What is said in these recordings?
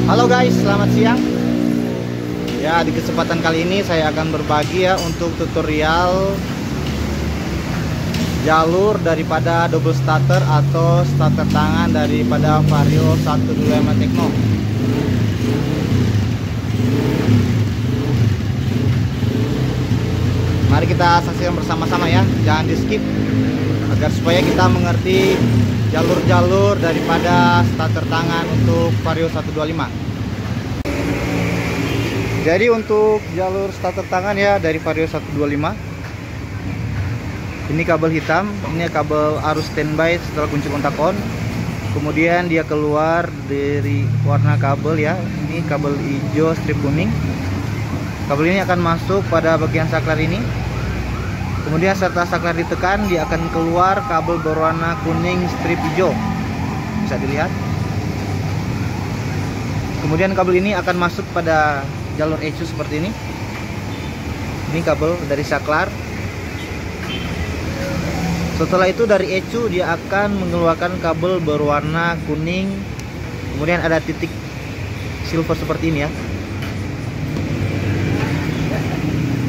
Halo guys, selamat siang. Ya, di kesempatan kali ini saya akan berbagi ya untuk tutorial jalur daripada double starter atau starter tangan daripada Vario 125 Tekno. Mari kita saksikan bersama-sama ya, jangan di skip agar supaya kita mengerti jalur-jalur daripada starter tangan untuk Vario 125. Jadi untuk jalur starter tangan ya dari Vario 125, ini kabel hitam, ini kabel arus standby setelah kunci kontak on. Kemudian dia keluar dari warna kabel ya, ini kabel hijau strip kuning. Kabel ini akan masuk pada bagian saklar ini. Kemudian setelah saklar ditekan, dia akan keluar kabel berwarna kuning strip hijau, bisa dilihat. Kemudian kabel ini akan masuk pada jalur ECU seperti ini. Ini kabel dari saklar. Setelah itu dari ECU dia akan mengeluarkan kabel berwarna kuning. Kemudian ada titik silver seperti ini ya.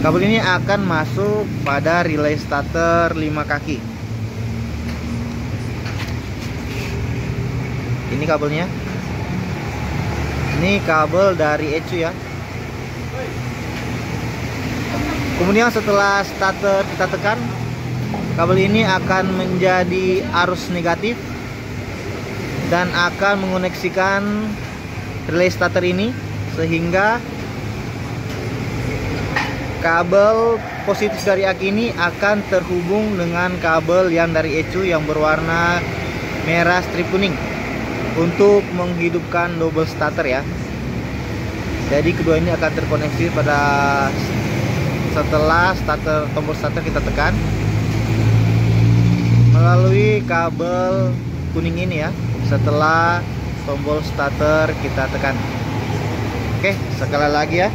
Kabel ini akan masuk pada relay starter 5 kaki. Ini kabelnya. Ini kabel dari ECU ya. Kemudian setelah starter kita tekan, kabel ini akan menjadi arus negatif dan akan mengoneksikan relay starter ini, sehingga kabel positif dari aki ini akan terhubung dengan kabel yang dari ECU yang berwarna merah strip kuning untuk menghidupkan double starter ya. Jadi kedua ini akan terkoneksi pada setelah tombol starter kita tekan melalui kabel kuning ini ya, setelah tombol starter kita tekan. Oke, sekali lagi ya.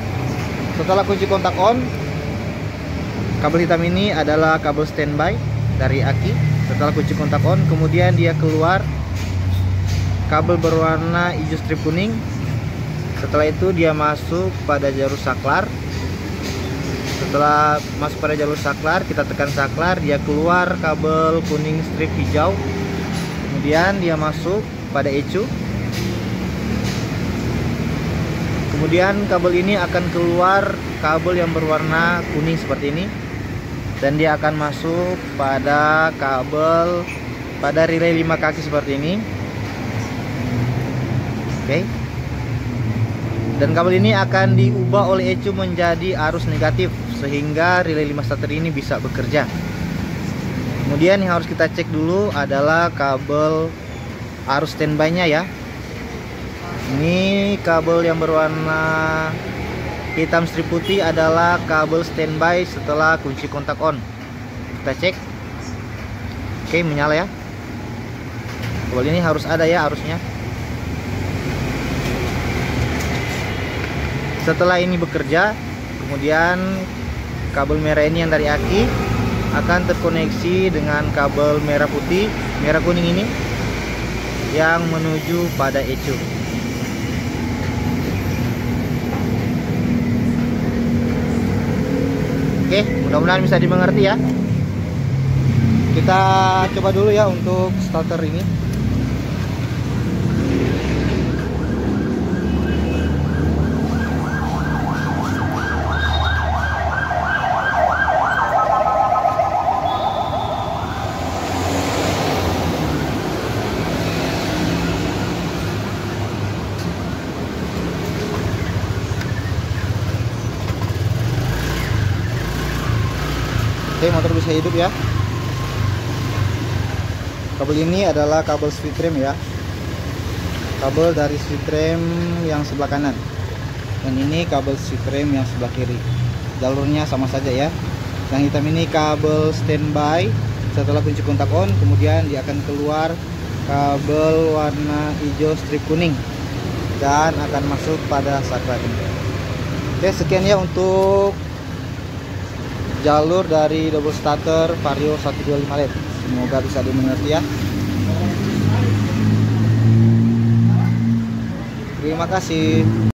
Setelah kunci kontak on, kabel hitam ini adalah kabel standby dari aki. Setelah kunci kontak on, kemudian dia keluar kabel berwarna hijau strip kuning. Setelah itu dia masuk pada jalur saklar. Setelah masuk pada jalur saklar, kita tekan saklar, dia keluar kabel kuning strip hijau. Kemudian dia masuk pada ECU. Kemudian kabel ini akan keluar kabel yang berwarna kuning seperti ini, dan dia akan masuk pada kabel pada relay 5 kaki seperti ini. Oke. Dan kabel ini akan diubah oleh ECU menjadi arus negatif sehingga relay 5 starter ini bisa bekerja. Kemudian yang harus kita cek dulu adalah kabel arus standby-nya ya. Ini kabel yang berwarna hitam strip putih adalah kabel standby setelah kunci kontak on. Kita cek. Oke, menyala ya. Kabel ini harus ada ya arusnya. Setelah ini bekerja, kemudian kabel merah ini yang dari aki akan terkoneksi dengan kabel merah putih, merah kuning ini yang menuju pada ECU. Oke, mudah-mudahan bisa dimengerti ya. Kita coba dulu ya untuk starter ini. Oke, motor bisa hidup ya. Kabel ini adalah kabel switch rem ya. Kabel dari switch rem yang sebelah kanan. Dan ini kabel switch rem yang sebelah kiri. Jalurnya sama saja ya. Yang hitam ini kabel standby setelah kunci kontak on, kemudian dia akan keluar kabel warna hijau strip kuning dan akan masuk pada saklar ini. Oke, sekian ya untuk jalur dari double starter Vario 125 LED. Semoga bisa dimengerti ya. Terima kasih.